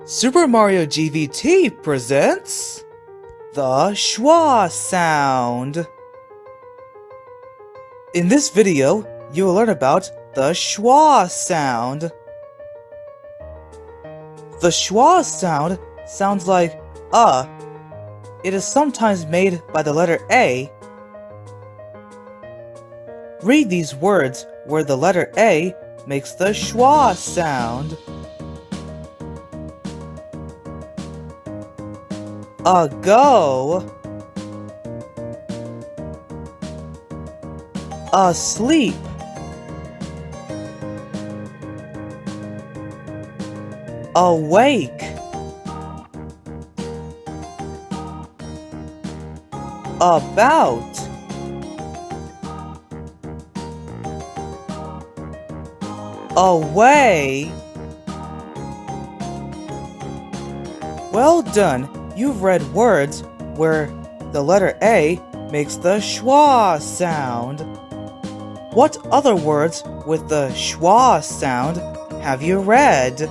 Super Mario GVT presents the schwa sound. In this video, you will learn about the schwa sound. The schwa sound sounds like It is sometimes made by the letter A. Read these words where the letter A makes the schwa sound. Ago, asleep, awake, about, away. Well done! You've read words where the letter A makes the schwa sound. What other words with the schwa sound have you read?